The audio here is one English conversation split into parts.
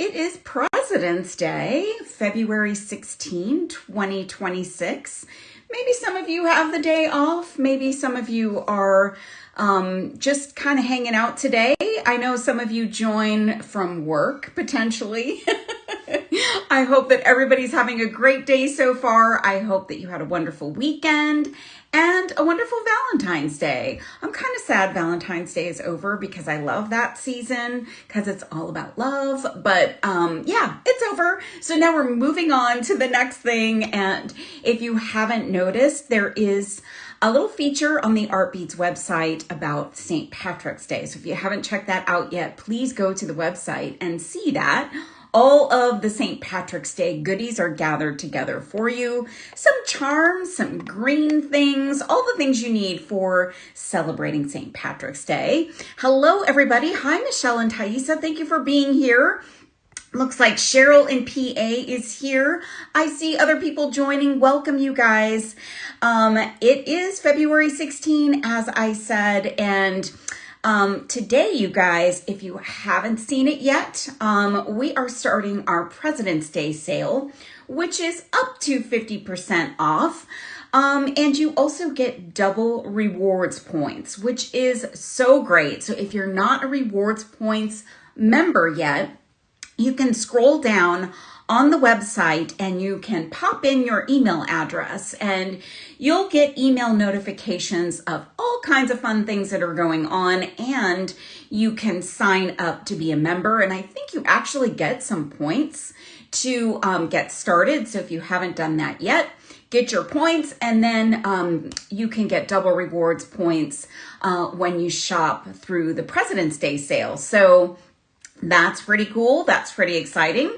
It is President's Day, February 16, 2026. Maybe some of you have the day off. Maybe some of you are just kind of hanging out today. I know some of you join from work, potentially. I hope that everybody's having a great day so far. I hope that you had a wonderful weekend and a wonderful Valentine's Day. I'm kind of sad Valentine's Day is over because I love that season because it's all about love. But yeah, it's over. So now we're moving on to the next thing. And if you haven't noticed, there is a little feature on the Art Beads website about St. Patrick's Day. So if you haven't checked that out yet, please go to the website and see that. All of the St. Patrick's Day goodies are gathered together for you. Some charms, some green things, all the things you need for celebrating St. Patrick's Day. Hello, everybody. Hi, Michelle and Thaisa. Thank you for being here. Looks like Cheryl in PA is here. I see other people joining. Welcome, you guys. It is February 16, as I said, and today, you guys, if you haven't seen it yet, we are starting our President's Day sale, which is up to 50% off. And you also get double rewards points, which is so great. So if you're not a rewards points member yet, you can scroll down on the website and you can pop in your email address and you'll get email notifications of all kinds of fun things that are going on, and you can sign up to be a member. And I think you actually get some points to get started. So if you haven't done that yet, get your points, and then you can get double rewards points when you shop through the President's Day sale. So that's pretty cool. That's pretty exciting.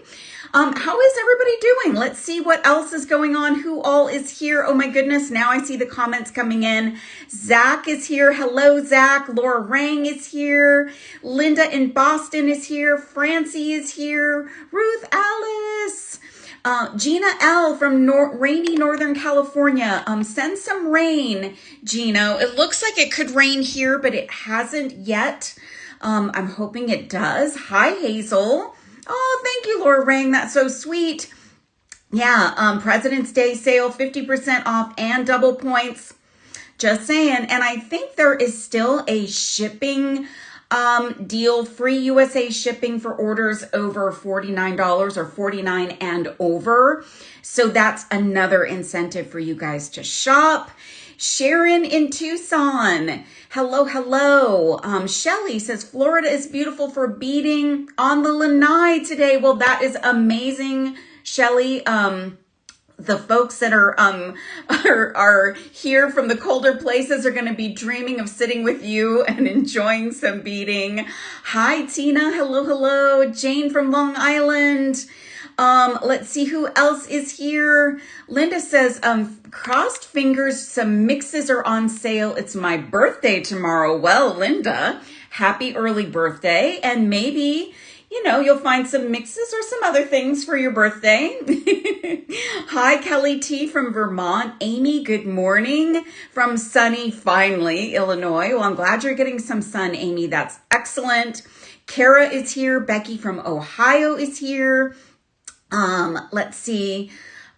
How is everybody doing? Let's see what else is going on. Who all is here? Oh my goodness. Now I see the comments coming in. Zach is here. Hello, Zach. Laura Rang is here. Linda in Boston is here. Francie is here. Ruth Alice. Gina L from rainy Northern California. Send some rain, Gino. It looks like it could rain here, but it hasn't yet. I'm hoping it does. Hi, Hazel. Oh, thank you, Laura Rang. That's so sweet. Yeah, President's Day sale, 50% off and double points. Just saying. And I think there is still a shipping deal, free USA shipping for orders over $49 or $49 and over. So that's another incentive for you guys to shop. Sharon in Tucson. Hello, hello. Shelly says, Florida is beautiful for beading on the lanai today. Well, that is amazing, Shelly. The folks that are here from the colder places are going to be dreaming of sitting with you and enjoying some beading. Hi, Tina. Hello, hello. Jane from Long Island. Let's see who else is here. Linda says, crossed fingers, some mixes are on sale. It's my birthday tomorrow. Well, Linda, happy early birthday. And maybe, you know, you'll find some mixes or some other things for your birthday. Hi, Kelly T from Vermont. Amy, good morning from sunny, finally, Illinois. Well, I'm glad you're getting some sun, Amy. That's excellent. Kara is here. Becky from Ohio is here. Let's see.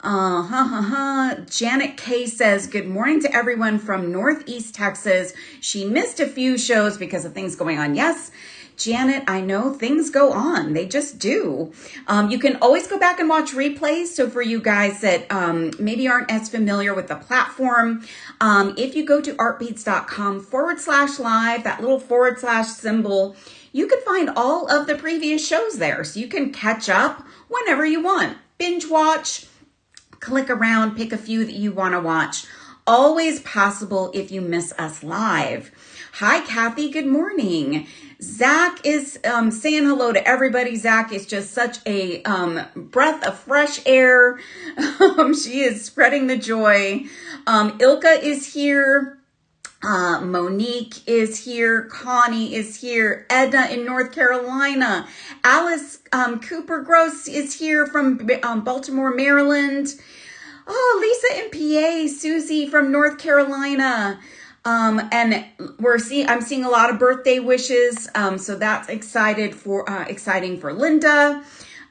Janet K says, good morning to everyone from Northeast Texas. She missed a few shows because of things going on. Yes, Janet, I know things go on. They just do. You can always go back and watch replays. So for you guys that maybe aren't as familiar with the platform, if you go to artbeads.com/live, that little / symbol, you can find all of the previous shows there. So you can catch up whenever you want. Binge watch, click around, pick a few that you want to watch. Always possible if you miss us live. Hi, Kathy. Good morning. Zach is saying hello to everybody. Zach is just such a breath of fresh air. She is spreading the joy. Ilka is here. Monique is here. Connie is here. Edna in North Carolina. Alice Cooper Gross is here from Baltimore, Maryland. Oh, Lisa in PA. Susie from North Carolina. And I'm seeing a lot of birthday wishes. So that's exciting for Linda.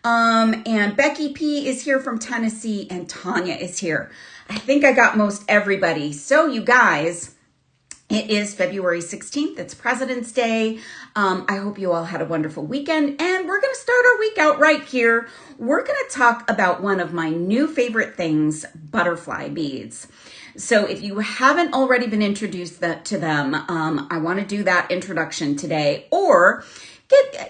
And Becky P is here from Tennessee, and Tanya is here. I think I got most everybody. So you guys, it is February 16th. It's President's Day. I hope you all had a wonderful weekend, and we're going to start our week out right here. We're going to talk about one of my new favorite things, butterfly beads. So if you haven't already been introduced to them, I want to do that introduction today, or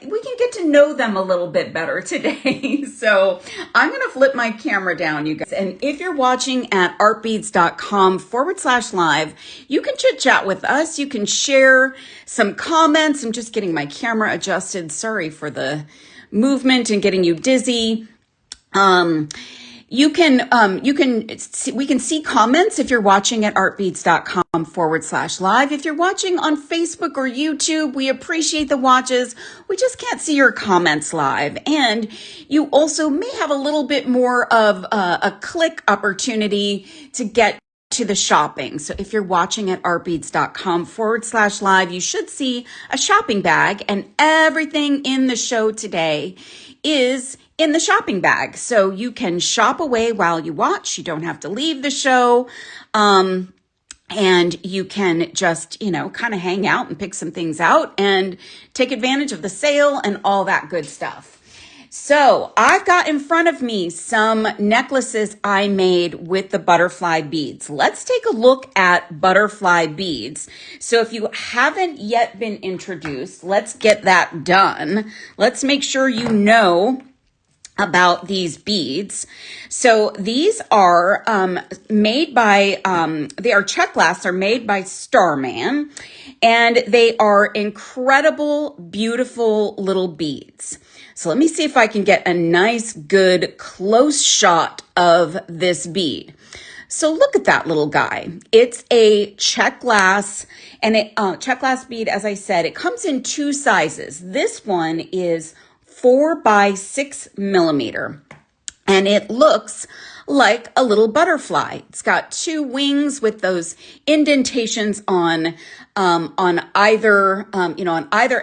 we can get to know them a little bit better today. So I'm going to flip my camera down, you guys. And if you're watching at artbeads.com/live, you can chit chat with us. You can share some comments. I'm just getting my camera adjusted. Sorry for the movement and getting you dizzy. We can see comments if you're watching at artbeads.com/live. If you're watching on Facebook or YouTube, we appreciate the watches. We just can't see your comments live. And you also may have a little bit more of a click opportunity to get to the shopping. So if you're watching at artbeads.com/live, you should see a shopping bag, and everything in the show today is in the shopping bag. So you can shop away while you watch. You don't have to leave the show. And you can just, kind of hang out and pick some things out and take advantage of the sale and all that good stuff. So I've got in front of me some necklaces I made with the butterfly beads. Let's take a look at butterfly beads. So if you haven't yet been introduced, let's get that done. Let's make sure you know about these beads. So these are made by, they are Czech glass, are made by Starman, and they are incredible, beautiful little beads. So let me see if I can get a nice, good, close shot of this bead. So look at that little guy. It's a Czech glass, and Czech glass bead, as I said, it comes in two sizes. This one is 4 by 6 millimeter, and it looks like a little butterfly. It's got two wings with those indentations on either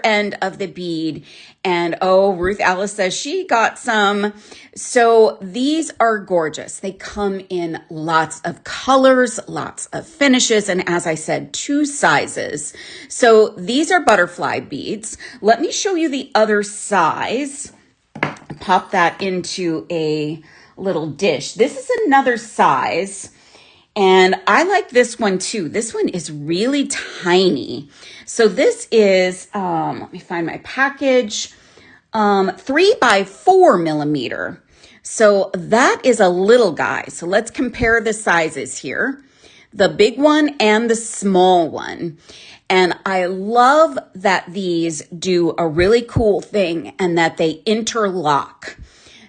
end of the bead. And Ruth Alice says she got some. So these are gorgeous. They come in lots of colors, lots of finishes, and as I said, two sizes. So these are butterfly beads. Let me show you the other size. Pop that into a little dish. This is another size, and I like this one too. This one is really tiny. So this is, let me find my package, 3 by 4 millimeter. So that is a little guy. So let's compare the sizes here, the big one and the small one. And I love that these do a really cool thing and that they interlock.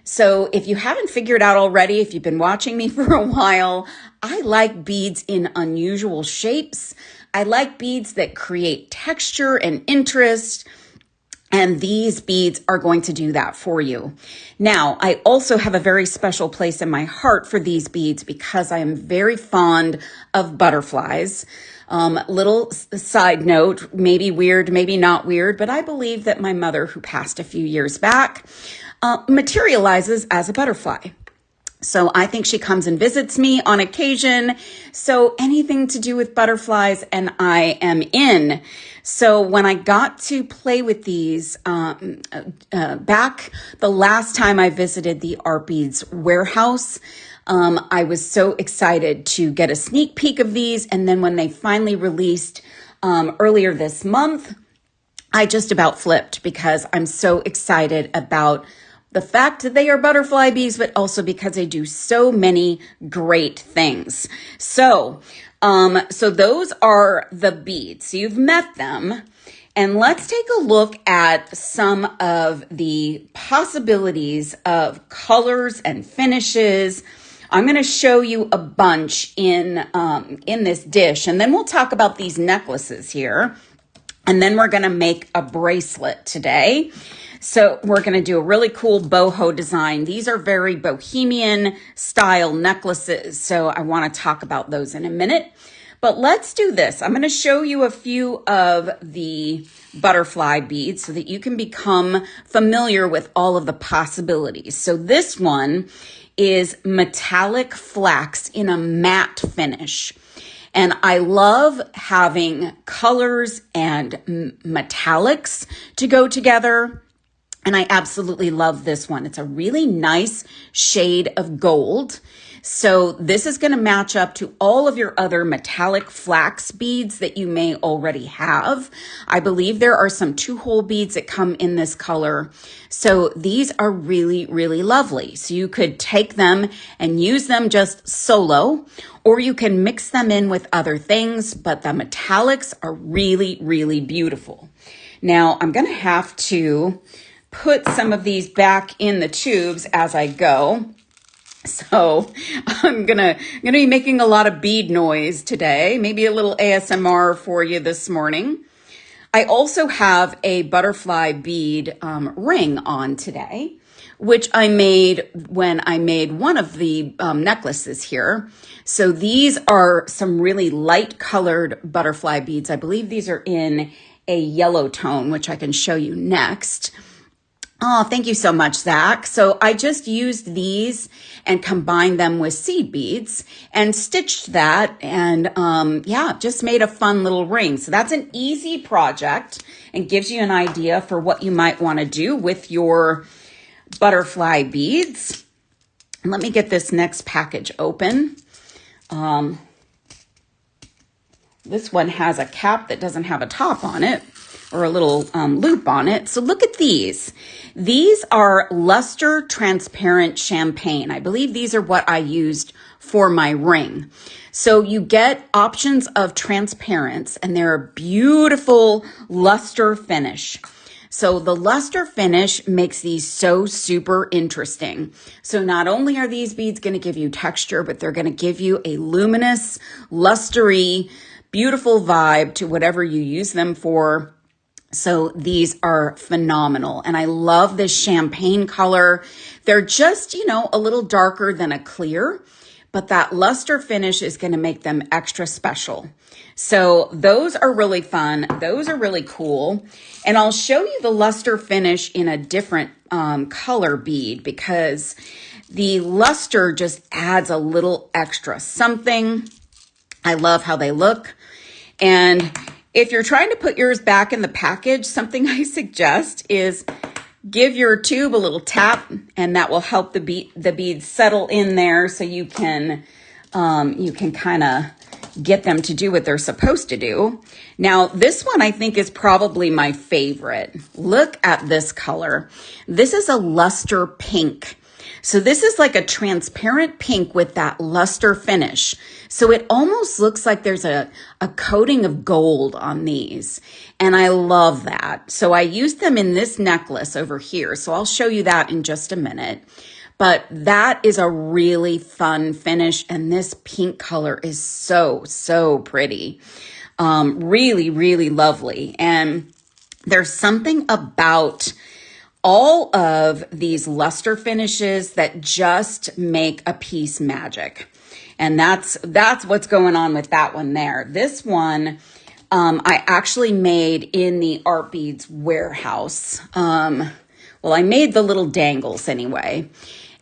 So if you haven't figured out already, if you've been watching me for a while, I like beads in unusual shapes. I like beads that create texture and interest. And these beads are going to do that for you. Now, I also have a very special place in my heart for these beads because I am very fond of butterflies. Little side note, maybe weird, maybe not weird, but I believe that my mother, who passed a few years back, materializes as a butterfly. So I think she comes and visits me on occasion. So anything to do with butterflies, and I am in. So when I got to play with these back the last time I visited the Art Beads warehouse, I was so excited to get a sneak peek of these. And then when they finally released earlier this month, I just about flipped because I'm so excited about the fact that they are butterfly beads, but also because they do so many great things. So those are the beads. So you've met them. And let's take a look at some of the possibilities of colors and finishes. I'm going to show you a bunch in this dish, and then we'll talk about these necklaces here. And then we're going to make a bracelet today. So we're going to do a really cool boho design. These are very Bohemian style necklaces. So I want to talk about those in a minute. But let's do this. I'm going to show you a few of the butterfly beads so that you can become familiar with all of the possibilities. So this one is metallic flax in a matte finish. And I love having colors and metallics to go together. And I absolutely love this one. It's a really nice shade of gold. So this is going to match up to all of your other metallic flax beads that you may already have. I believe there are some 2-hole beads that come in this color. So these are really, really lovely. So you could take them and use them just solo, or you can mix them in with other things, but the metallics are really, really beautiful. Now I'm going to have to put some of these back in the tubes as I go. So I'm gonna be making a lot of bead noise today, maybe a little ASMR for you this morning. I also have a butterfly bead ring on today, which I made when I made one of the necklaces here. So these are some really light colored butterfly beads. I believe these are in a yellow tone, which I can show you next. Oh, thank you so much, Zach. So I just used these and combined them with seed beads and stitched that and yeah, just made a fun little ring. So that's an easy project and gives you an idea for what you might want to do with your butterfly beads. And let me get this next package open. This one has a cap that doesn't have a top on it, or a little loop on it. So look at these. These are luster transparent champagne. I believe these are what I used for my ring. So you get options of transparency, and they're a beautiful luster finish. So the luster finish makes these so super interesting. So not only are these beads going to give you texture, but they're going to give you a luminous, lustery, beautiful vibe to whatever you use them for. So these are phenomenal. And I love this champagne color. They're just, you know, a little darker than a clear, but that luster finish is going to make them extra special. So those are really fun. Those are really cool. And I'll show you the luster finish in a different color bead, because the luster just adds a little extra something. I love how they look. And if you're trying to put yours back in the package, something I suggest is give your tube a little tap, and that will help the beads settle in there, so you can kind of get them to do what they're supposed to do. Now, this one I think is probably my favorite. Look at this color. This is a luster pink. So this is like a transparent pink with that luster finish. So it almost looks like there's a coating of gold on these. And I love that. So I used them in this necklace over here. So I'll show you that in just a minute. But that is a really fun finish. And this pink color is so, so pretty. Really, really lovely. And there's something about all of these luster finishes that just make a piece magic. And that's what's going on with that one there. This one, I actually made in the Art Beads warehouse. Well, I made the little dangles anyway.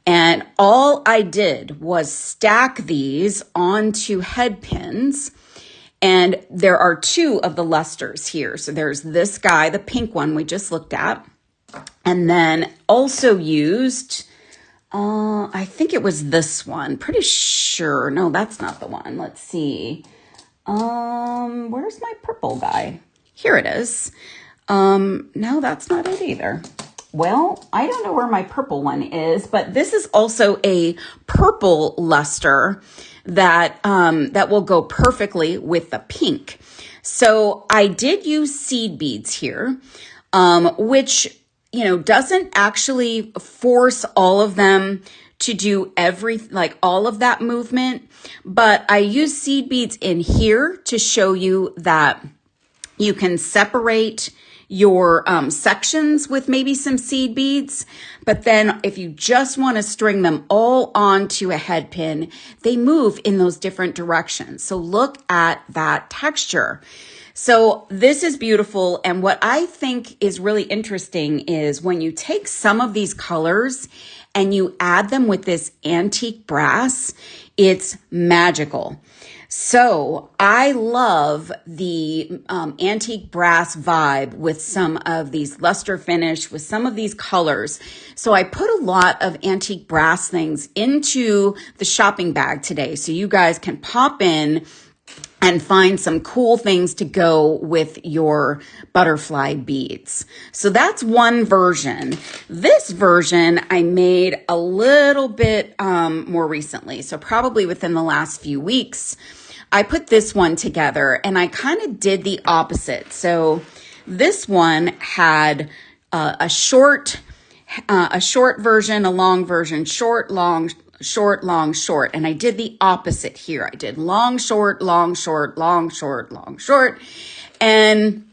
And all I did was stack these onto head pins. And there are 2 of the lusters here. So there's this guy, the pink one we just looked at. And then also used, I think it was this one. Pretty sure. No, that's not the one. Let's see. Where's my purple guy? Here it is. No, that's not it either. Well, I don't know where my purple one is, but this is also a purple luster that will go perfectly with the pink. So I did use seed beads here, which, you know, doesn't actually force all of them to do all of that movement. But I use seed beads in here to show you that you can separate your sections with maybe some seed beads. But then if you just want to string them all onto a head pin, they move in those different directions. So look at that texture. So this is beautiful. And what I think is really interesting is when you take some of these colors and you add them with this antique brass, it's magical. So I love the antique brass vibe with some of these luster finish, with some of these colors. So I put a lot of antique brass things into the shopping bag today, so you guys can pop in and find some cool things to go with your butterfly beads. So that's one version. This version I made a little bit more recently, so probably within the last few weeks. I put this one together and I kind of did the opposite. So this one had a short version, a long version, short, long, short, long, short. And I did the opposite here. I did long, short, long, short, long, short, long, short, and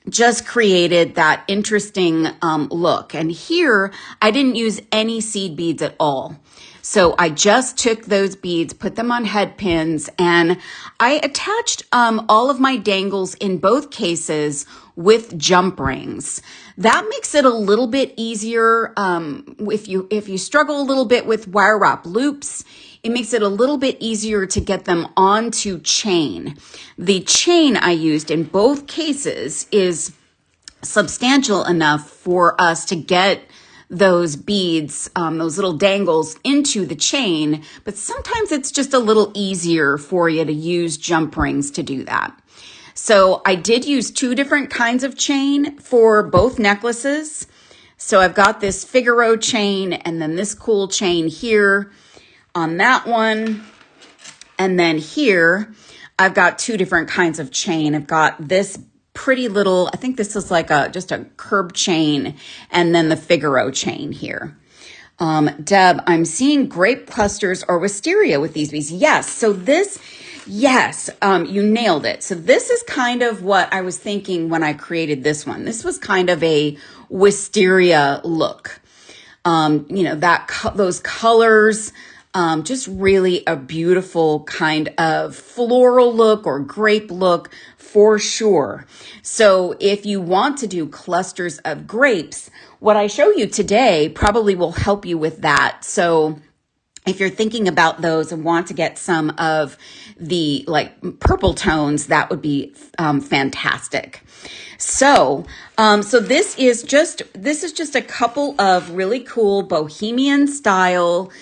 just created that interesting look. And here I didn't use any seed beads at all. So I just took those beads, put them on head pins, and I attached all of my dangles in both cases with jump rings. That makes it a little bit easier if you struggle a little bit with wire wrap loops. It makes it a little bit easier to get them onto chain. The chain I used in both cases is substantial enough for us to get those beads, those little dangles into the chain, but sometimes it's just a little easier for you to use jump rings to do that. So I did use two different kinds of chain for both necklaces. So I've got this Figaro chain and then this cool chain here on that one. And then here, I've got two different kinds of chain. I've got this pretty little, I think this is like just a curb chain, and then the Figaro chain here. Deb, I'm seeing grape clusters or wisteria with these beads. Yes, so this, yes, you nailed it. So this is kind of what I was thinking when I created this one. This was kind of a wisteria look. Those colors, just really a beautiful kind of floral look or grape look for sure. So if you want to do clusters of grapes, what I show you today probably will help you with that. So if you're thinking about those and want to get some of the purple tones, that would be fantastic. So this is just a couple of really cool Bohemian style,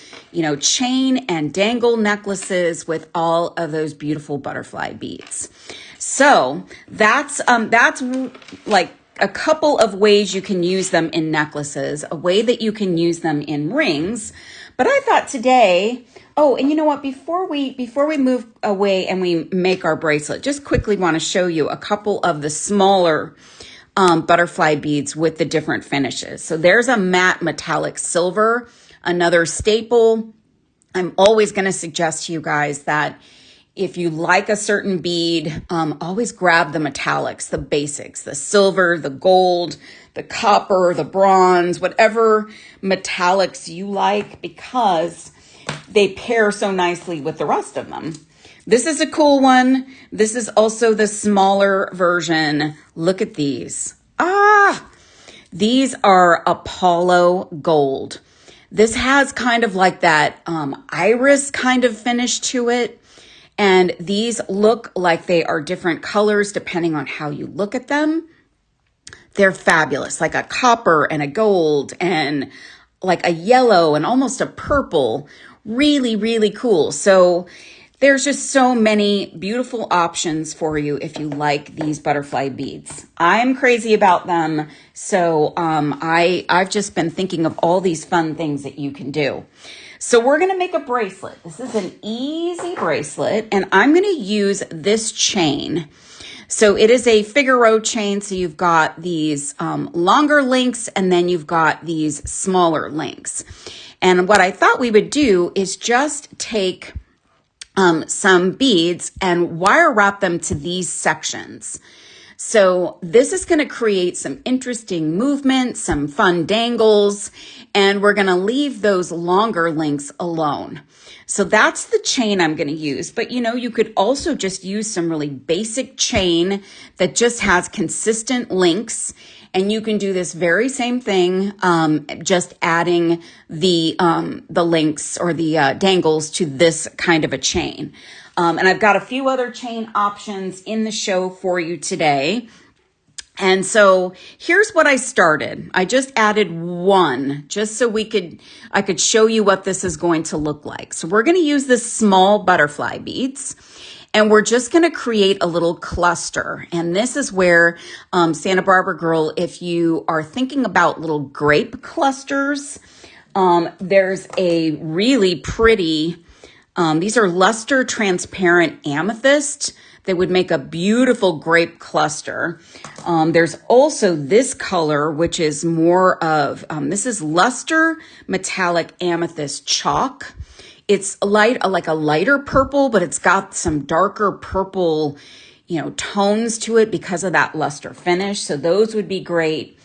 chain and dangle necklaces with all of those beautiful butterfly beads. So that's like a couple of ways you can use them in necklaces, a way that you can use them in rings. But I thought today, and you know what, before we move away and we make our bracelet, just quickly want to show you a couple of the smaller butterfly beads with the different finishes. So there's a matte metallic silver, another staple. I'm always going to suggest to you guys that if you like a certain bead, always grab the metallics, the basics, the silver, the gold, the copper, the bronze, whatever metallics you like, because they pair so nicely with the rest of them. This is a cool one. This is also the smaller version. Look at these. These are Apollo gold. This has kind of like that iris kind of finish to it. And these look like they are different colors depending on how you look at them. They're fabulous, like a copper and a gold and like a yellow and almost a purple. Really, really cool. So there's just so many beautiful options for you if you like these butterfly beads. I'm crazy about them. So I've just been thinking of all these fun things that you can do. So we're going to make a bracelet. This is an easy bracelet, and I'm going to use this chain. So it is a Figaro chain. So you've got these longer links, and then you've got these smaller links. And what I thought we would do is just take some beads and wire wrap them to these sections. So this is going to create some interesting movement, some fun dangles, and we're going to leave those longer links alone. So that's the chain I'm going to use. But you know, you could also just use some really basic chain that just has consistent links. And you can do this very same thing, just adding the links or the dangles to this kind of a chain. And I've got a few other chain options in the show for you today. And so here's what I started. I just added one just so I could show you what this is going to look like. So we're going to use this small butterfly beads. And we're just going to create a little cluster. And this is where, Santa Barbara Girl, if you are thinking about little grape clusters, there's a really pretty, these are luster transparent amethyst that would make a beautiful grape cluster. There's also this color, which is more of, this is luster metallic amethyst chalk. It's like a lighter purple, but it's got some darker purple, tones to it because of that luster finish. So those would be great.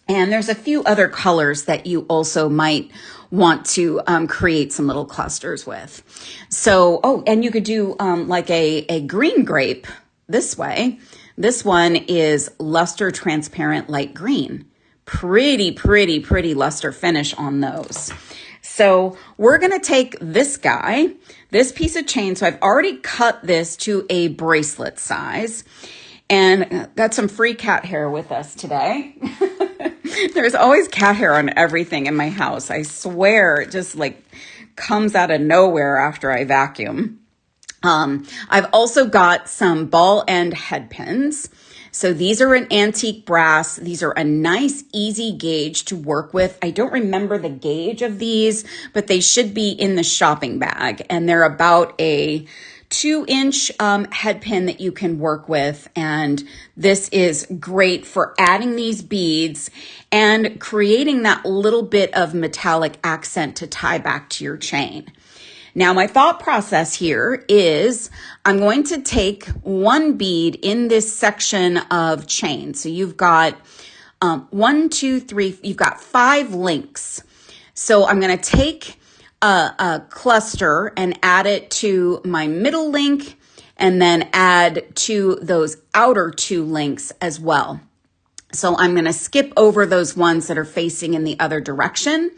And there's a few other colors that you also might want to create some little clusters with. So, and you could do like a green grape this way. This one is luster transparent light green. Pretty luster finish on those. So we're going to take this guy, this piece of chain. So I've already cut this to a bracelet size and got some free cat hair with us today. There's always cat hair on everything in my house. I swear it just like comes out of nowhere after I vacuum. I've also got some ball end head pins. So these are an antique brass. These are a nice, easy gauge to work with. I don't remember the gauge of these, but they should be in the shopping bag. And they're about a 2-inch head pin that you can work with. And this is great for adding these beads and creating that little bit of metallic accent to tie back to your chain. Now, my thought process here is I'm going to take one bead in this section of chain. So you've got 1, 2, 3, you've got 5 links. So I'm going to take a cluster and add it to my middle link and then add to those outer 2 links as well. So I'm going to skip over those ones that are facing in the other direction.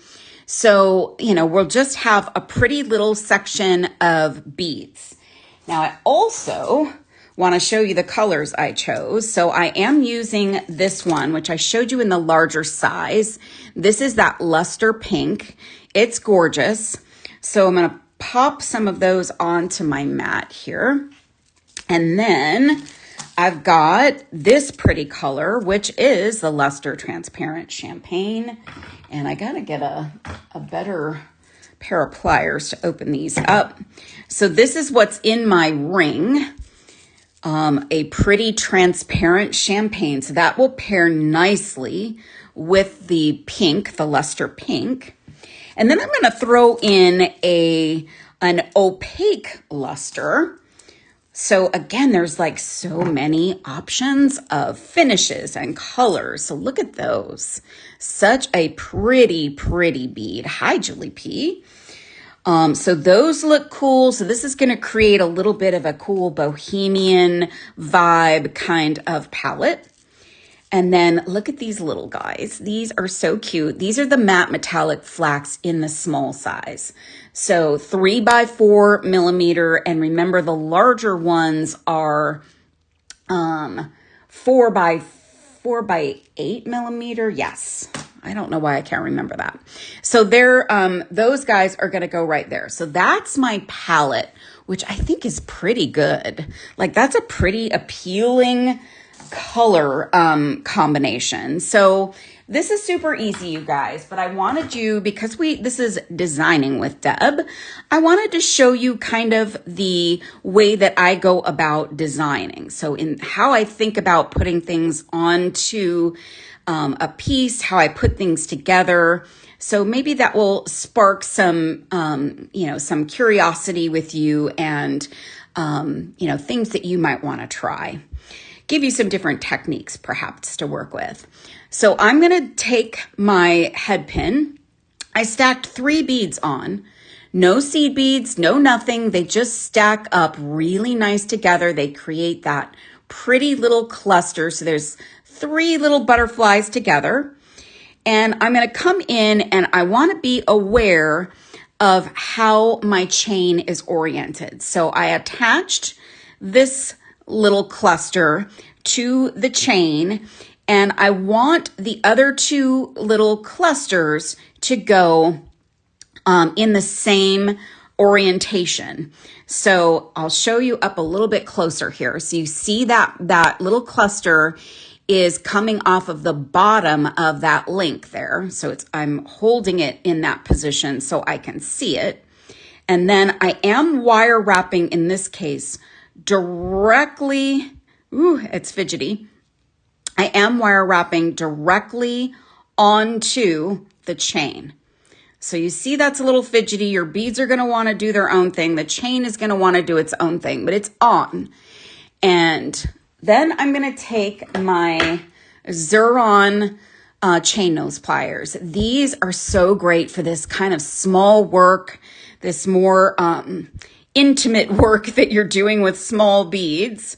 So, we'll just have a pretty little section of beads. Now, I also want to show you the colors I chose. So I am using this one, which I showed you in the larger size. This is that luster pink. It's gorgeous. So I'm going to pop some of those onto my mat here. And then I've got this pretty color, which is the luster transparent champagne. And I got to get a better pair of pliers to open these up. So this is what's in my ring, a pretty transparent champagne. So that will pair nicely with the pink, the luster pink. And then I'm going to throw in an opaque luster. So again, there's like so many options of finishes and colors. So look at those. Such a pretty bead. Hi, Julie P. So those look cool. So this is going to create a little bit of a cool bohemian vibe kind of palette. And then look at these little guys. These are so cute. These are the matte metallic flax in the small size. So 3 by 4 millimeter. And remember the larger ones are 4 by 8 millimeter. Yes. I don't know why I can't remember that. So they're, those guys are going to go right there. So that's my palette, which I think is pretty good. Like that's a pretty appealing color combination. So this is super easy, you guys, but I wanted you, because this is designing with Deb, I wanted to show you kind of the way that I go about designing. So in how I think about putting things onto a piece, how I put things together. So maybe that will spark some, some curiosity with you and, things that you might want to try. give you some different techniques perhaps to work with. So I'm going to take my head pin. I stacked 3 beads on. No seed beads, no nothing. They just stack up really nice together. They create that pretty little cluster. So there's 3 little butterflies together. And I'm going to come in and I want to be aware of how my chain is oriented. So I attached this little cluster to the chain, and I want the other 2 little clusters to go in the same orientation. So I'll show you up a little bit closer here. So you see that little cluster is coming off of the bottom of that link there. So I'm holding it in that position so I can see it. And then I am wire wrapping in this case directly, it's fidgety. I am wire wrapping directly onto the chain. So you see that's a little fidgety. Your beads are going to want to do their own thing. The chain is going to want to do its own thing, but it's on. And then I'm going to take my Xuron chain nose pliers. These are so great for this kind of small work, this more intimate work that you're doing with small beads.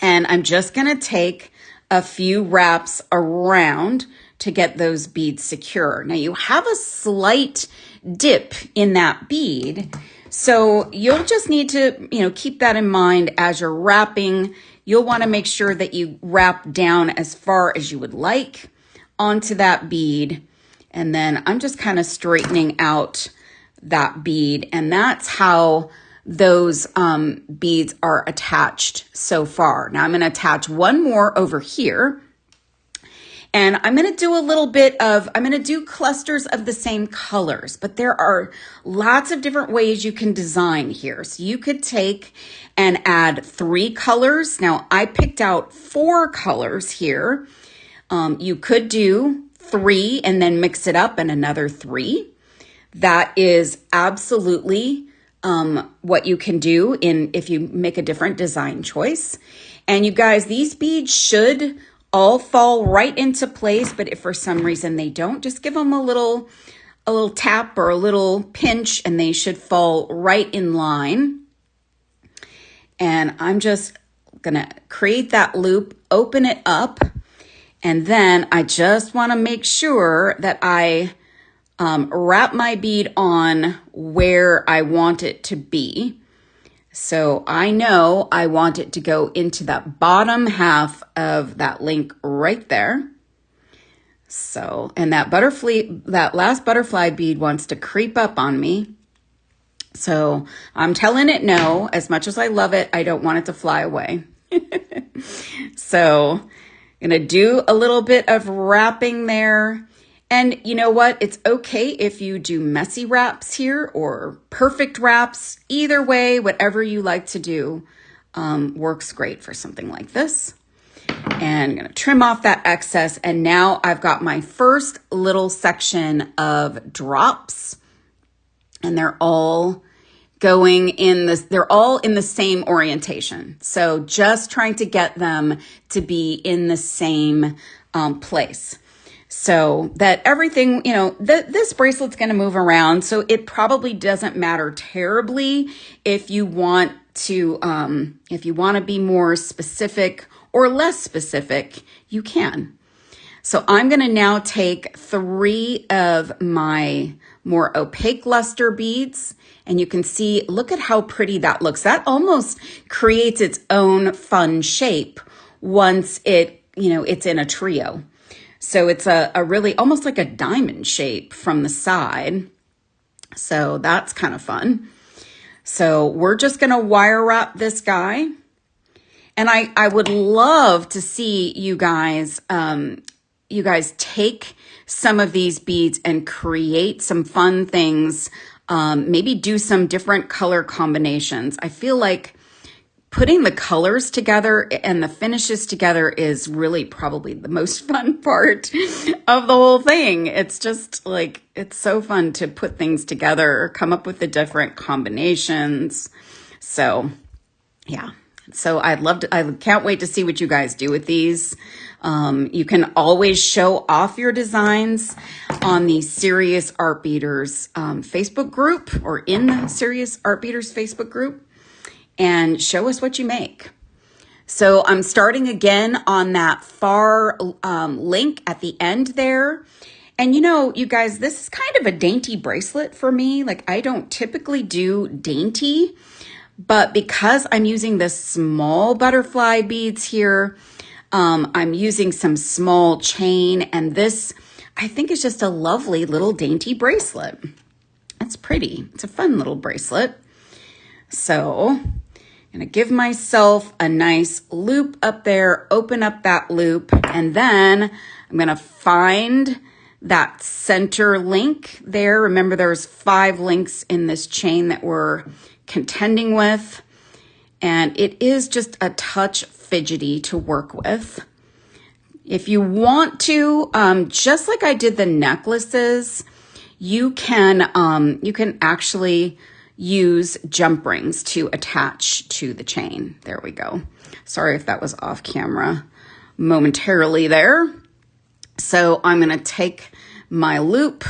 And I'm just going to take a few wraps around to get those beads secure. Now you have a slight dip in that bead, so you'll just need to, keep that in mind as you're wrapping. You'll want to make sure that you wrap down as far as you would like onto that bead. And then I'm just kind of straightening out that bead, and that's how those beads are attached so far. Now I'm going to attach one more over here. And I'm going to do I'm going to do clusters of the same colors, but there are lots of different ways you can design here. So you could take and add 3 colors. Now I picked out 4 colors here. You could do 3 and then mix it up and another 3. That is absolutely what you can do if you make a different design choice. And you guys, these beads should all fall right into place, but if for some reason they don't, just give them a little tap or a little pinch and they should fall right in line. And I'm just gonna create that loop, open it up, and then I just want to make sure that I wrap my bead on where I want it to be. So I know I want it to go into that bottom half of that link right there. So, and that last butterfly bead wants to creep up on me. So I'm telling it no. As much as I love it, I don't want it to fly away. So I'm going to do a little bit of wrapping there. And you know what? It's okay if you do messy wraps here or perfect wraps. Either way, whatever you like to do works great for something like this. And I'm going to trim off that excess. And now I've got my first little section of drops. And they're all going in this, they're all in the same orientation. So just trying to get them to be in the same place. So that everything, this bracelet's going to move around. So it probably doesn't matter terribly if you want to be more specific or less specific, you can. So I'm going to now take 3 of my more opaque luster beads, and you can see, look at how pretty that looks. That almost creates its own fun shape once it's in a trio. So it's a really almost like a diamond shape from the side. So that's kind of fun. So we're just going to wire wrap this guy. And I would love to see you guys take some of these beads and create some fun things. Maybe do some different color combinations. I feel like putting the colors together and the finishes together is really probably the most fun part of the whole thing. It's just like, it's so fun to put things together, come up with the different combinations. So yeah, So I can't wait to see what you guys do with these. You can always show off your designs on the Serious Art Beaters Facebook group, or in the Serious Art Beaters Facebook group, and show us what you make. So I'm starting again on that far link at the end there. And you know, you guys, this is kind of a dainty bracelet for me. Like, I don't typically do dainty, but because I'm using the small butterfly beads here, I'm using some small chain, and this, I think, is just a lovely little dainty bracelet. It's pretty. It's a fun little bracelet. So I'm going to give myself a nice loop up there, open up that loop, and then I'm going to find that center link there. Remember, there's 5 links in this chain that we're contending with, and it is just a touch fidgety to work with. If you want to, just like I did the necklaces, you can actually use jump rings to attach to the chain. There we go. Sorry if that was off camera momentarily there. So I'm going to take my loop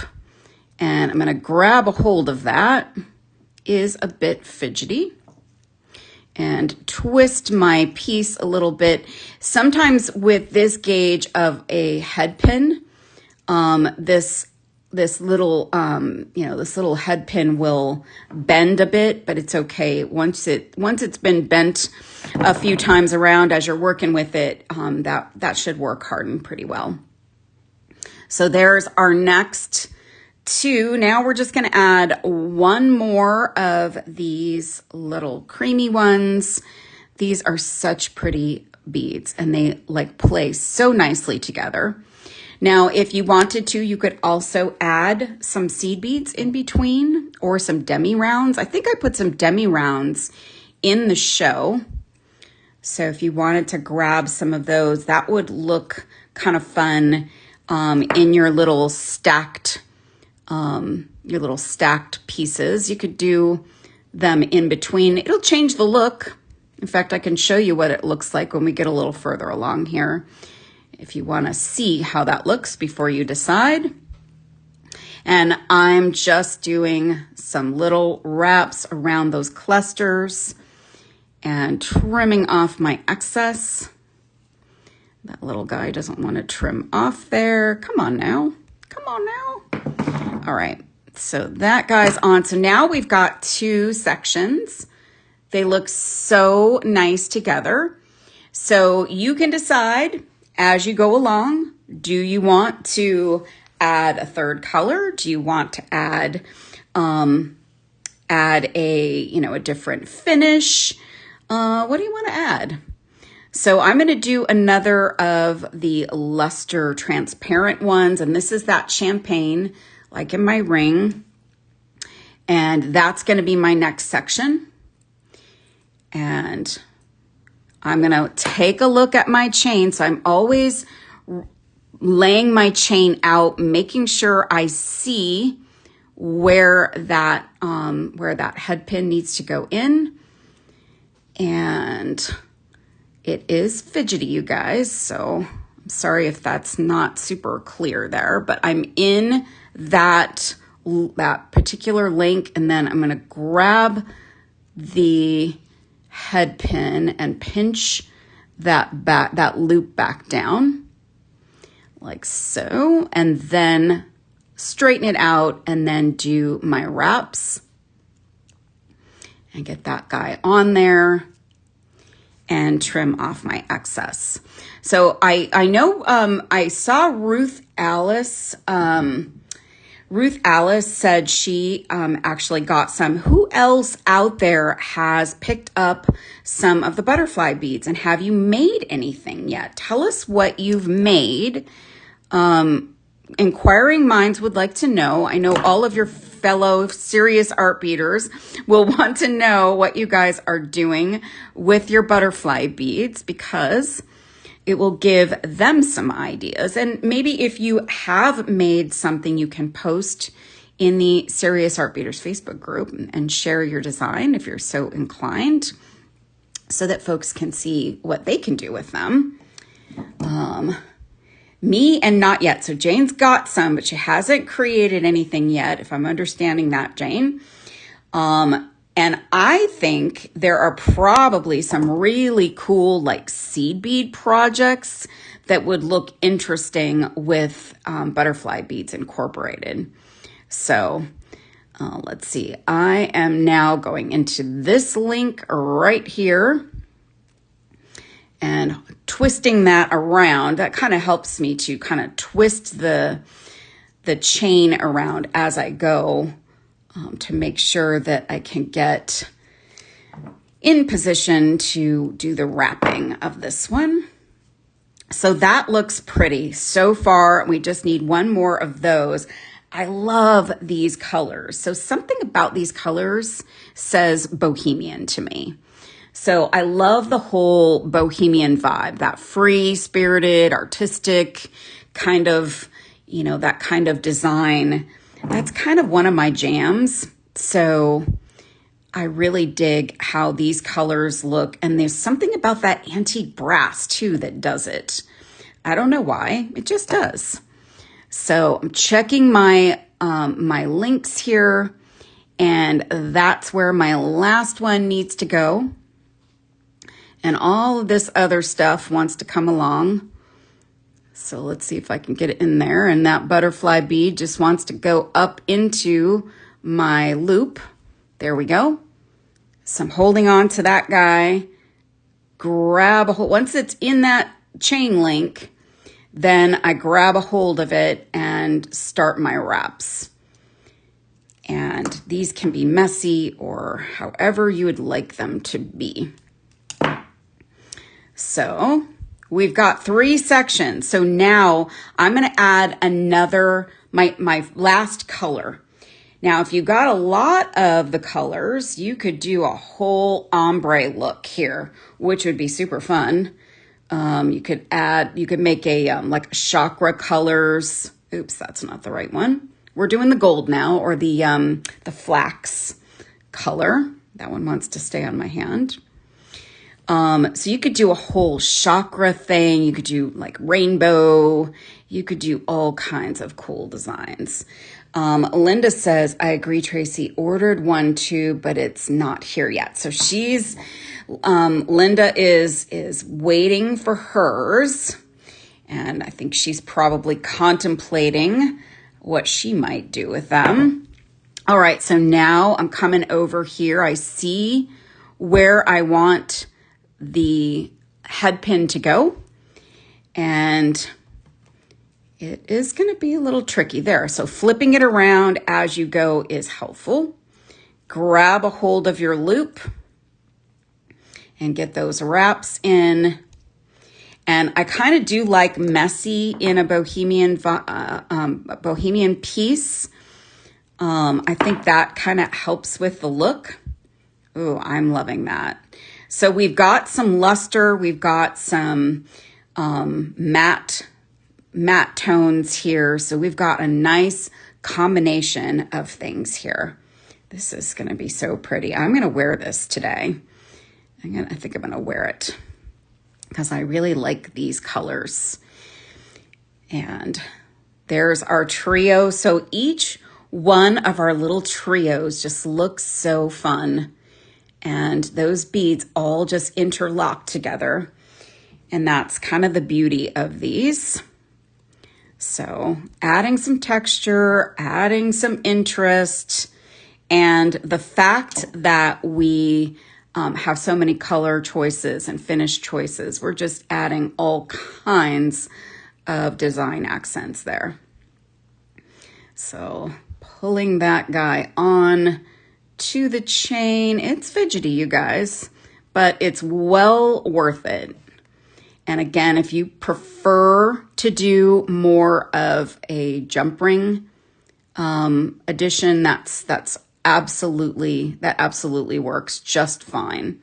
and I'm going to grab a hold of that. Is a bit fidgety, and twist my piece a little bit. Sometimes with this gauge of a head pin, this little this little head pin will bend a bit, but it's okay. Once it's been bent a few times around as you're working with it, that should work harden pretty well. So there's our next 2. Now we're just going to add 1 more of these little creamy ones. These are such pretty beads, and they like play so nicely together. Now, if you wanted to, you could also add some seed beads in between, or some demi rounds. I think I put some demi rounds in the show. So if you wanted to grab some of those, that would look kind of fun in your little stacked pieces. You could do them in between. It'll change the look. In fact, I can show you what it looks like when we get a little further along here, if you want to see how that looks before you decide. And I'm just doing some little wraps around those clusters and trimming off my excess. That little guy doesn't want to trim off there. Come on now. Come on now. All right. So that guy's on. So now we've got 2 sections. They look so nice together. So you can decide as you go along, do you want to add a 3rd color? Do you want to add a different finish? What do you want to add? So I'm going to do another of the luster transparent ones, and this is that champagne, like in my ring. And that's going to be my next section. And I'm going to take a look at my chain. So I'm always laying my chain out, making sure I see where that head pin needs to go in. And it is fidgety, you guys. So I'm sorry if that's not super clear there, but I'm in that particular link, and then I'm going to grab the head pin and pinch that loop back down like so, and then straighten it out, and then do my wraps and get that guy on there and trim off my excess. So I know I saw Ruth Alice said she actually got some. Who else out there has picked up some of the butterfly beads, and have you made anything yet? Tell us what you've made. Inquiring minds would like to know. I know all of your fellow serious art beaters will want to know what you guys are doing with your butterfly beads, because it will give them some ideas. And maybe if you have made something, you can post in the Serious Art Beaters Facebook group and share your design if you're so inclined. so that folks can see what they can do with them. Me and not yet. So Jane's got some, but she hasn't created anything yet, if I'm understanding that, Jane. And I think there are probably some really cool like seed bead projects that would look interesting with butterfly beads incorporated. So let's see. I am now going into this link right here and twisting that around. That kind of helps me to kind of twist the chain around as I go, to make sure that I can get in position to do the wrapping of this one. So that looks pretty so far. We just need one more of those. I love these colors. So something about these colors says Bohemian to me. So I love the whole Bohemian vibe, that free spirited, artistic kind of, you know, that kind of design. That's kind of one of my jams. So I really dig how these colors look. And there's something about that antique brass too that does it. I don't know why, it just does. So I'm checking my my links here, and that's where my last one needs to go. And all of this other stuff wants to come along. So let's see if I can get it in there. And that butterfly bead just wants to go up into my loop. There we go. So I'm holding on to that guy. Grab a hold. Once it's in that chain link, then I grab a hold of it and start my wraps. And these can be messy or however you would like them to be. So we've got 3 sections. So now I'm going to add another, my last color. Now, if you got a lot of the colors, you could do a whole ombre look here, which would be super fun. You could make a, like chakra colors. Oops, that's not the right one. We're doing the gold now, or the flax color. That one wants to stay on my hand. So you could do a whole chakra thing. You could do like rainbow. You could do all kinds of cool designs. Linda says, I agree, Tracy, ordered one too, but it's not here yet. So she's, Linda is waiting for hers. And I think she's probably contemplating what she might do with them. All right. So now I'm coming over here. I see where I want the head pin to go, and it is going to be a little tricky there. So flipping it around as you go is helpful. Grab a hold of your loop and get those wraps in. And I kind of do like messy in a Bohemian piece. I think that kind of helps with the look. Ooh, I'm loving that. So we've got some luster, we've got some matte tones here. So we've got a nice combination of things here. This is going to be so pretty. I'm going to wear this today. I think I'm going to wear it because I really like these colors. And there's our trio. So each one of our little trios just looks so fun. And those beads all just interlock together. And that's kind of the beauty of these. So adding some texture, adding some interest, and the fact that we have so many color choices and finish choices, we're just adding all kinds of design accents there. So pulling that guy on to the chain. It's fidgety, you guys, but it's well worth it. And again, if you prefer to do more of a jump ring addition, that absolutely works just fine.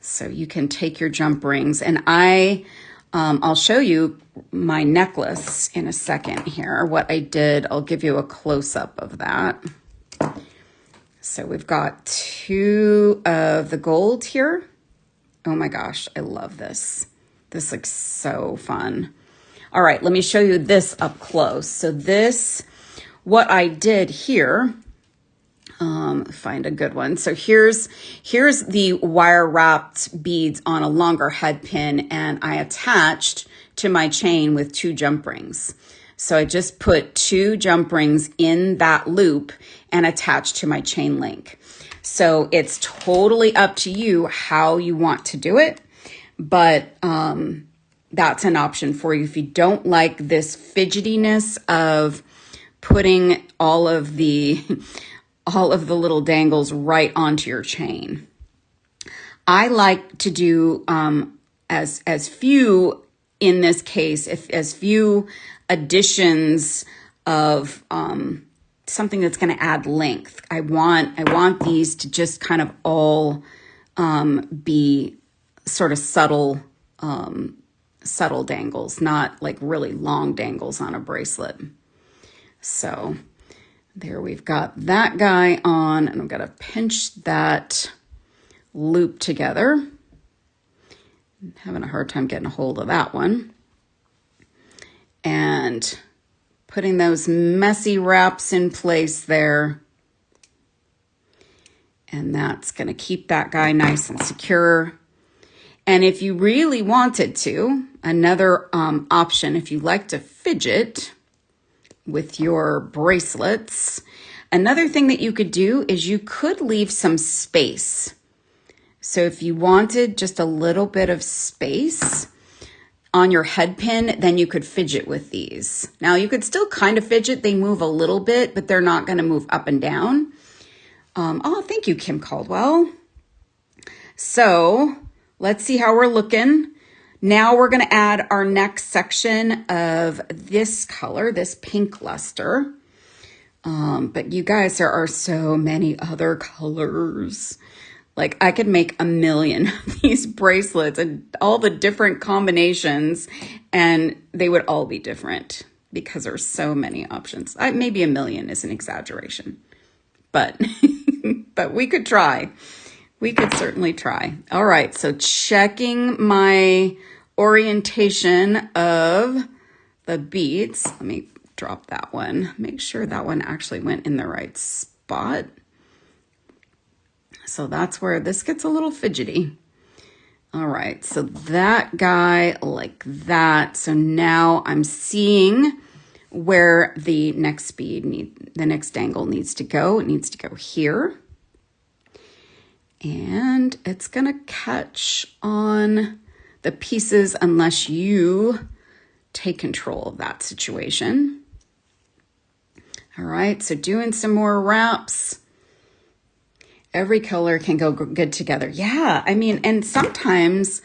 So you can take your jump rings, and I'll show you my necklace in a second here. What I did, I'll give you a close-up of that. So we've got 2 of the gold here. Oh my gosh, I love this. This looks so fun. All right, let me show you this up close. So this, what I did here, find a good one. So here's the wire wrapped beads on a longer head pin, and I attached to my chain with 2 jump rings. So I just put 2 jump rings in that loop and attached to my chain link. So it's totally up to you how you want to do it, but that's an option for you if you don't like this fidgetiness of putting all of the little dangles right onto your chain. I like to do as few in this case, as few additions of something that's going to add length. I want these to just kind of all be sort of subtle dangles, not like really long dangles on a bracelet. So there we've got that guy on, and I'm going to pinch that loop together. I'm having a hard time getting a hold of that one. And putting those messy wraps in place there. And that's going to keep that guy nice and secure. And if you really wanted to, another option, if you like to fidget with your bracelets, another thing that you could do is you could leave some space. So if you wanted just a little bit of space on your head pin, then you could fidget with these. Now you could still kind of fidget. They move a little bit, but they're not going to move up and down. Oh, thank you, Kim Caldwell. So let's see how we're looking. Now we're going to add our next section of this color, this pink luster. But you guys, there are so many other colors. Like I could make a million of these bracelets and all the different combinations, and they would all be different because there's so many options. Maybe a million is an exaggeration, but but we could try. We could certainly try. All right, so checking my orientation of the beads. Let me drop that one. Make sure that one actually went in the right spot. So that's where this gets a little fidgety. All right, so that guy like that. So now I'm seeing where the next bead the next dangle needs to go. It needs to go here. And it's gonna catch on the pieces unless you take control of that situation. All right, so doing some more wraps. Every color can go good together. Yeah, I mean, and sometimes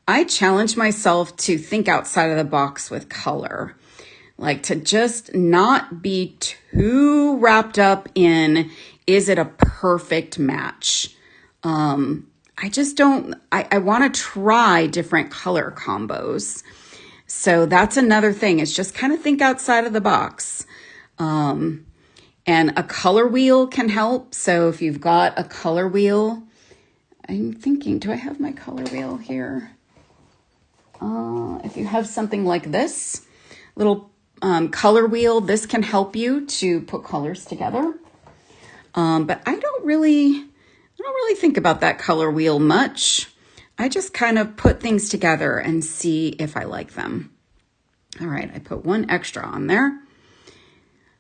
I challenge myself to think outside of the box with color. Like to just not be too wrapped up in, is it a perfect match? I just don't, I want to try different color combos. So that's another thing. It's just kind of think outside of the box. And a color wheel can help. So if you've got a color wheel, I'm thinking, do I have my color wheel here? If you have something like this, little color wheel, this can help you to put colors together. But I don't really think about that color wheel much. I just kind of put things together and see if I like them. All right, I put one extra on there.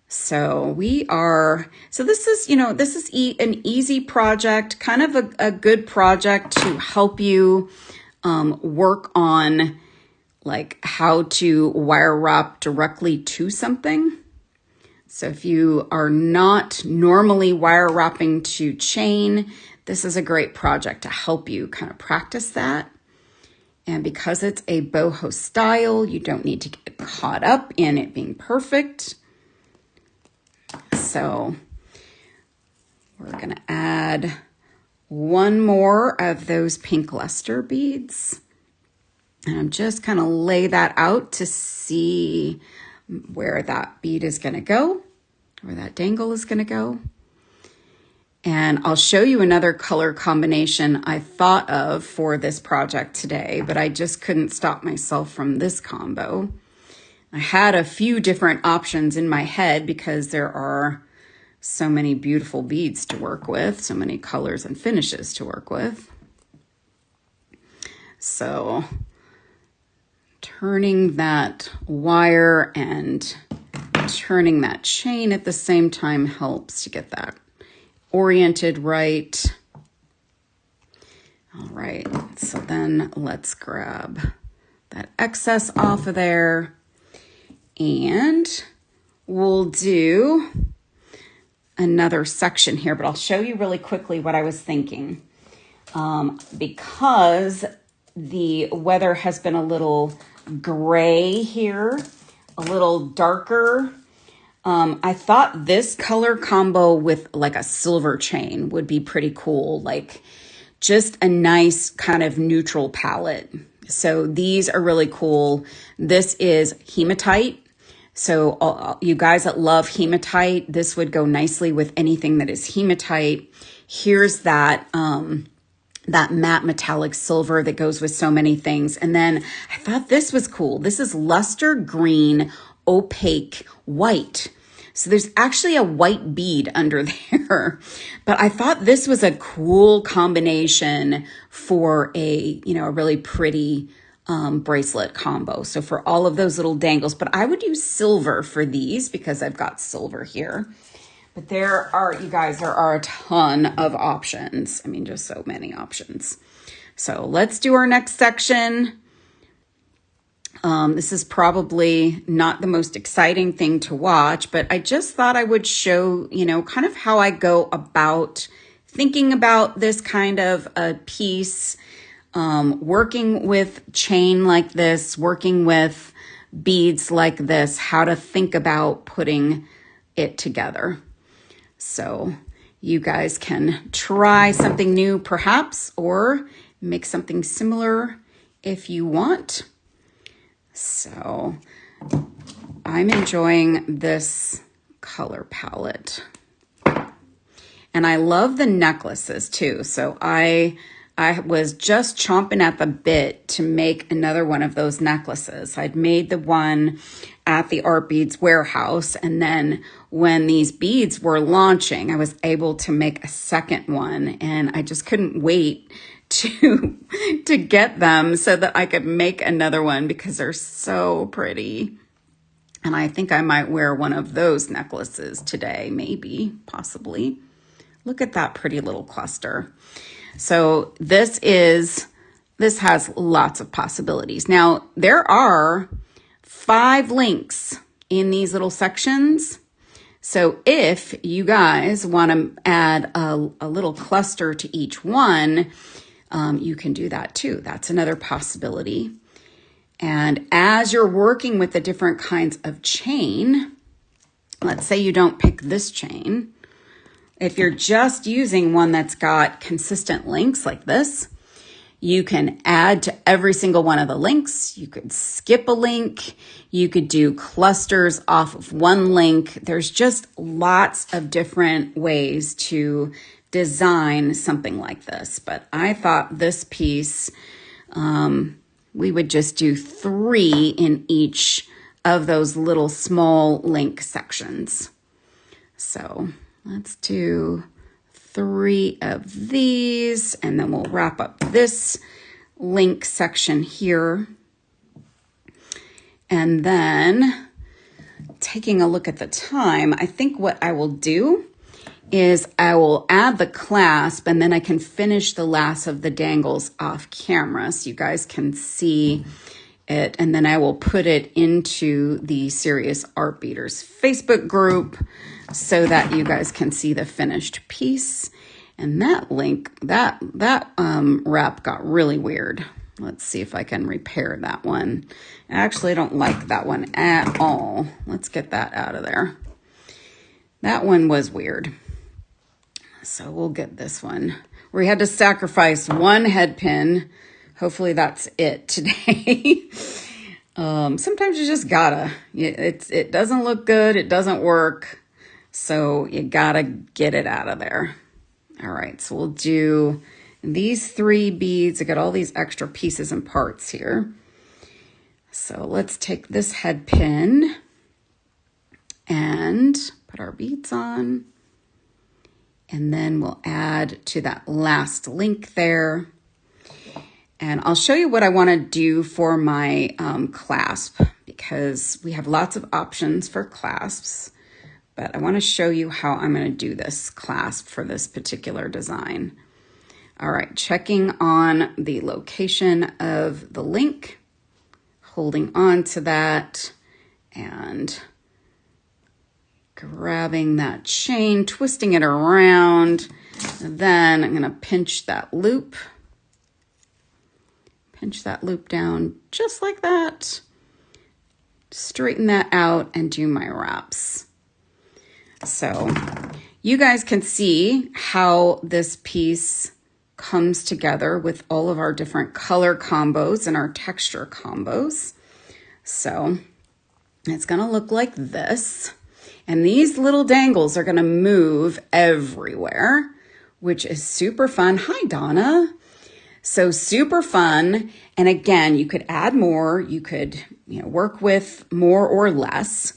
So this is, this is an easy project, kind of a good project to help you work on like how to wire wrap directly to something. So if you are not normally wire wrapping to chain, this is a great project to help you kind of practice that. And because it's a boho style, you don't need to get caught up in it being perfect. So we're going to add one more of those pink luster beads. And I'm just going to lay that out to see where that bead is going to go, where that dangle is going to go. And I'll show you another color combination I thought of for this project today, but I just couldn't stop myself from this combo. I had a few different options in my head because there are so many beautiful beads to work with, so many colors and finishes to work with. So turning that wire and turning that chain at the same time helps to get that oriented right. All right, so then let's grab that excess off of there, and we'll do another section here, but I'll show you really quickly what I was thinking. Because the weather has been a little gray here, a little darker, I thought this color combo with like a silver chain would be pretty cool, like just a nice kind of neutral palette. So these are really cool. This is hematite. So you guys that love hematite, this would go nicely with anything that is hematite. Here's that that matte metallic silver that goes with so many things. And then I thought this was cool. This is luster green, opaque white. So there's actually a white bead under there, but I thought this was a cool combination for a, you know, a really pretty bracelet combo. So for all of those little dangles, but I would use silver for these because I've got silver here. But there are, you guys, there are a ton of options. I mean, just so many options. So let's do our next section. This is probably not the most exciting thing to watch, but I just thought I would show, you know, kind of how I go about thinking about this kind of a piece, working with chain like this, working with beads like this, how to think about putting it together. So you guys can try something new perhaps, or make something similar if you want. So I'm enjoying this color palette. And I love the necklaces too. So I was just chomping at the bit to make another one of those necklaces. I'd made the one at the Art Beads warehouse, and then when these beads were launching, I was able to make a second one, and I just couldn't wait to get them so that I could make another one because they're so pretty. And I think I might wear one of those necklaces today, maybe, possibly. Look at that pretty little cluster. So this has lots of possibilities. Now, there are 5 links in these little sections. So if you guys want to add a little cluster to each one, you can do that too. That's another possibility. And as you're working with the different kinds of chain, let's say you don't pick this chain. If you're just using one that's got consistent links like this, you can add to every single one of the links. You could skip a link. You could do clusters off of one link. There's just lots of different ways to design something like this. But I thought this piece, we would just do 3 in each of those little small link sections. So let's do 3 of these, and then we'll wrap up this link section here. And then taking a look at the time, I think what I will do is I will add the clasp, and then I can finish the last of the dangles off camera so you guys can see it. And then I will put it into the Serious Art Beaters Facebook group so that you guys can see the finished piece. And that link, that wrap got really weird. Let's see if I can repair that one. Actually, I don't like that one at all. Let's get that out of there. That one was weird. So we'll get this one. We had to sacrifice one head pin. Hopefully that's it today. Sometimes you just gotta. It doesn't look good. It doesn't work. So you gotta get it out of there. All right, so we'll do these 3 beads. I got all these extra pieces and parts here. So let's take this head pin and put our beads on. And then we'll add to that last link there. And I'll show you what I want to do for my clasp, because we have lots of options for clasps. But I want to show you how I'm going to do this clasp for this particular design. All right, checking on the location of the link, holding on to that and grabbing that chain, twisting it around. And then I'm going to pinch that loop down just like that. Straighten that out and do my wraps. So you guys can see how this piece comes together with all of our different color combos and our texture combos. So it's going to look like this. And these little dangles are going to move everywhere, which is super fun. Hi, Donna. So super fun. And again, you could add more. You could, work with more or less.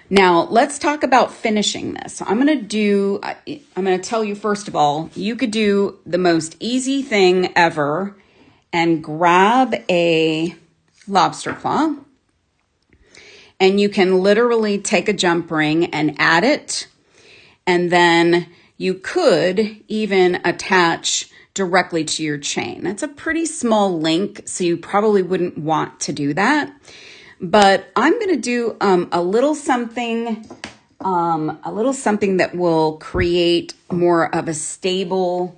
Now, let's talk about finishing this. So I'm going to tell you, first of all, you could do the most easy thing ever and grab a lobster claw. And you can literally take a jump ring and add it. And then you could even attach directly to your chain. That's a pretty small link, so you probably wouldn't want to do that. But I'm going to do a little something that will create more of a stable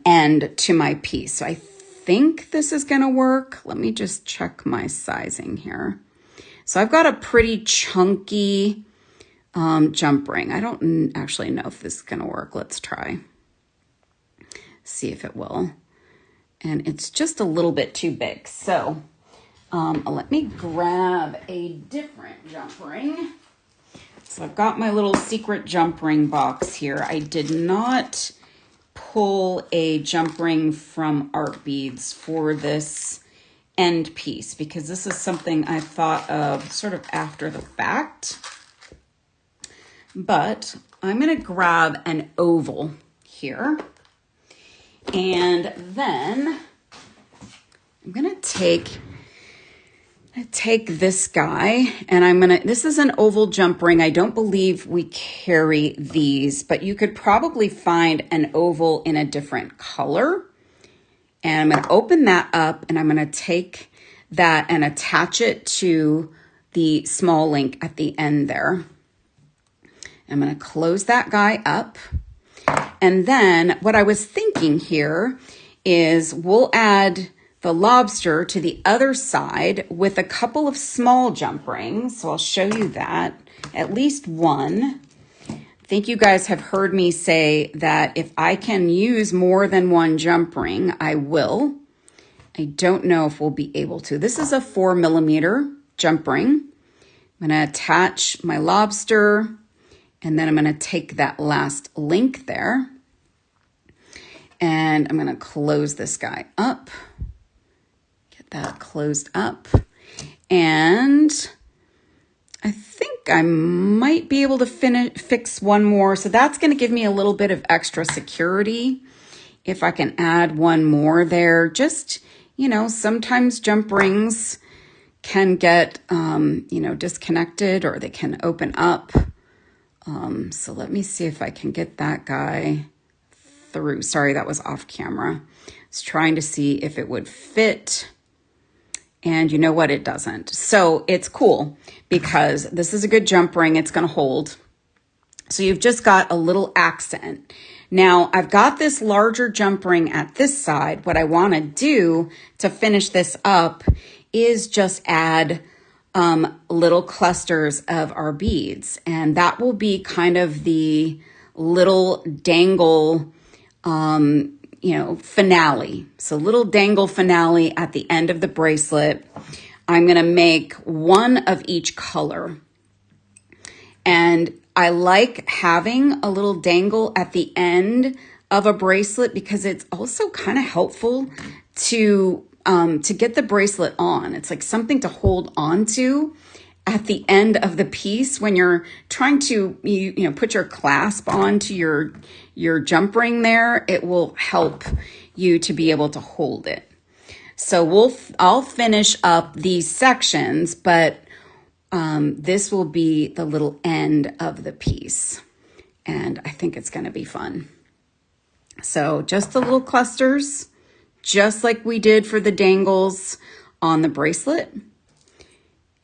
end to my piece. So I think this is going to work. Let me just check my sizing here. So I've got a pretty chunky jump ring. I don't actually know if this is going to work. Let's try. See if it will. And it's just a little bit too big. So let me grab a different jump ring. So I've got my little secret jump ring box here. I did not pull a jump ring from Art Beads for this end piece, because this is something I thought of sort of after the fact. But I'm going to grab an oval here. And then I'm going to take this guy, and this is an oval jump ring. I don't believe we carry these, but you could probably find an oval in a different color. And I'm going to open that up, and I'm going to take that and attach it to the small link at the end there. I'm going to close that guy up. And then what I was thinking here is we'll add the lobster to the other side with a couple of small jump rings. So I'll show you that, at least one. I think you guys have heard me say that if I can use more than one jump ring, I will. I don't know if we'll be able to. This is a 4mm jump ring. I'm going to attach my lobster, and then I'm going to take that last link there. And I'm going to close this guy up. Get that closed up. And I think I might be able to fix one more. So that's going to give me a little bit of extra security if I can add one more there. Just, sometimes jump rings can get, disconnected, or they can open up. So let me see if I can get that guy through. Sorry, that was off camera. I was trying to see if it would fit. And you know what? It doesn't. So it's cool because this is a good jump ring. It's going to hold. So you've just got a little accent. Now I've got this larger jump ring at this side. What I want to do to finish this up is just add little clusters of our beads. And that will be kind of the little dangle, finale. So little dangle finale at the end of the bracelet. I'm going to make one of each color. And I like having a little dangle at the end of a bracelet because it's also kind of helpful to get the bracelet on. It's like something to hold on to at the end of the piece when you're trying to put your clasp onto your jump ring there. It will help you to be able to hold it. So I'll finish up these sections, but this will be the little end of the piece, and I think it's going to be fun. So just the little clusters, just like we did for the dangles on the bracelet.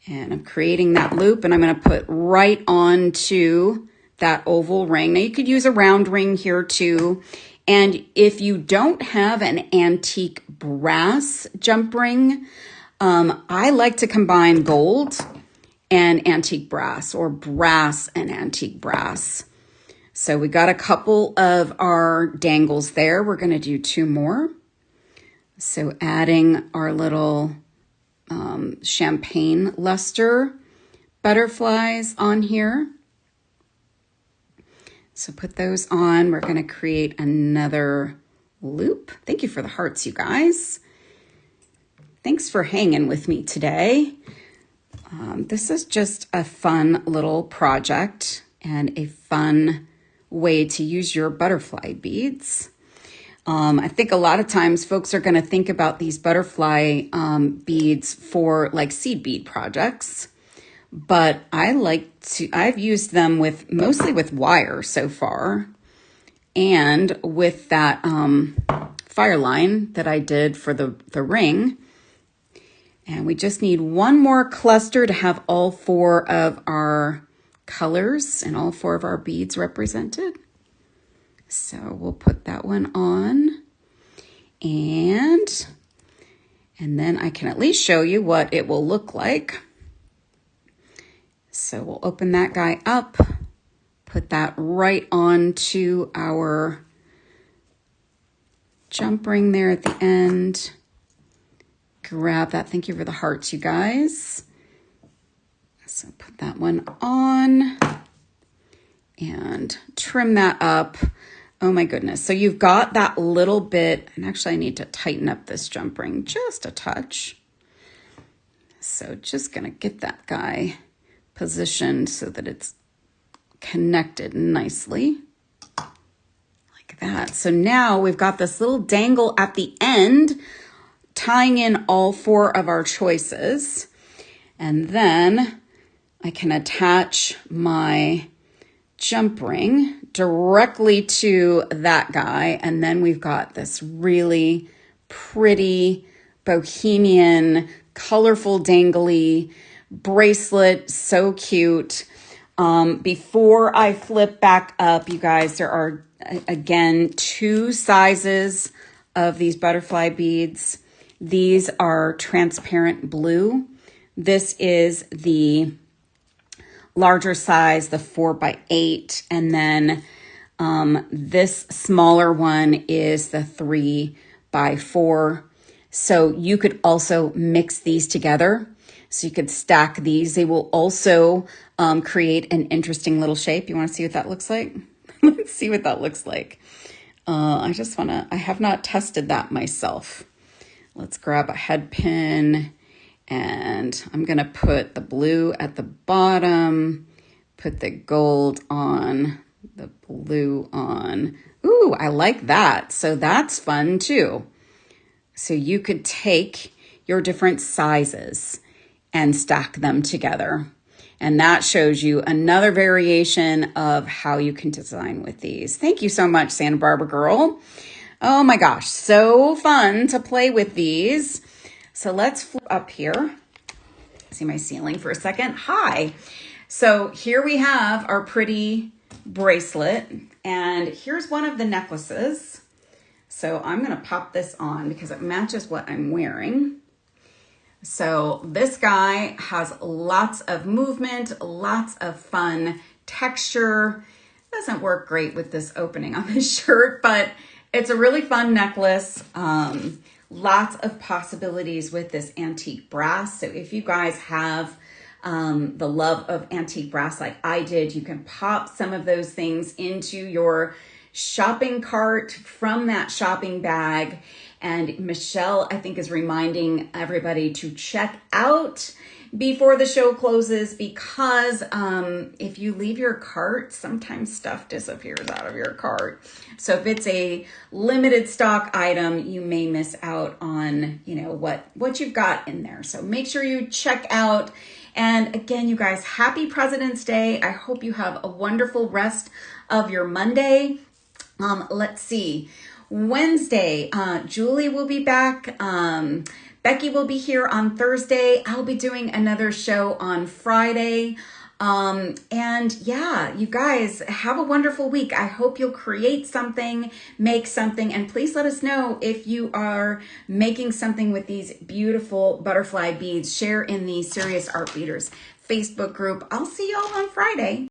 And I'm creating that loop, and I'm going to put right onto that oval ring. Now you could use a round ring here too. And if you don't have an antique brass jump ring, I like to combine gold and antique brass, or brass and antique brass. So we got a couple of our dangles there. We're going to do 2 more. So adding our little champagne luster butterflies on here. So put those on. We're going to create another loop. Thank you for the hearts, you guys. Thanks for hanging with me today. This is just a fun little project and a fun way to use your butterfly beads. I think a lot of times folks are going to think about these butterfly beads for like seed bead projects, but I've used them mostly with wire so far, and with that fire line that I did for the ring. And we just need one more cluster to have all 4 of our colors and all 4 of our beads represented. So we'll put that one on, and then I can at least show you what it will look like. So we'll open that guy up, put that right onto our jump ring there at the end. Grab that. Thank you for the hearts, you guys. So put that one on and trim that up. Oh my goodness. So you've got that little bit, and actually I need to tighten up this jump ring just a touch. So just gonna get that guy positioned so that it's connected nicely like that. So now we've got this little dangle at the end, tying in all 4 of our choices. And then I can attach my jump ring directly to that guy. And then we've got this really pretty bohemian, colorful, dangly bracelet. So cute. Before I flip back up, you guys, there are, again, 2 sizes of these butterfly beads. These are transparent blue. This is the larger size, the 4x8, and then this smaller one is the 3x4. So you could also mix these together. So you could stack these. They will also create an interesting little shape. You want to see what that looks like? Let's see what that looks like. I have not tested that myself. Let's grab a head pin, and I'm going to put the blue at the bottom, put the gold on, the blue on. Ooh, I like that. So that's fun too. So you could take your different sizes and stack them together. And that shows you another variation of how you can design with these. Thank you so much, Santa Barbara girl. Oh my gosh, so fun to play with these. So let's flip up here. See my ceiling for a second. Hi. So here we have our pretty bracelet, and here's one of the necklaces. So I'm going to pop this on because it matches what I'm wearing. So this guy has lots of movement, lots of fun texture. Doesn't work great with this opening on this shirt, but it's a really fun necklace. Lots of possibilities with this antique brass. So if you guys have the love of antique brass like I did, you can pop some of those things into your shopping cart from that shopping bag. And Michelle, I think, is reminding everybody to check out before the show closes, because if you leave your cart, sometimes stuff disappears out of your cart. So if it's a limited stock item, you may miss out on, you know, what you've got in there. So make sure you check out. And again, you guys, happy President's Day. I hope you have a wonderful rest of your Monday. Let's see. Wednesday, Julie will be back. Becky will be here on Thursday. I'll be doing another show on Friday. And yeah, you guys have a wonderful week. I hope you'll create something, make something, and please let us know if you are making something with these beautiful butterfly beads. Share in the Serious Art Beaters Facebook group. I'll see y'all on Friday.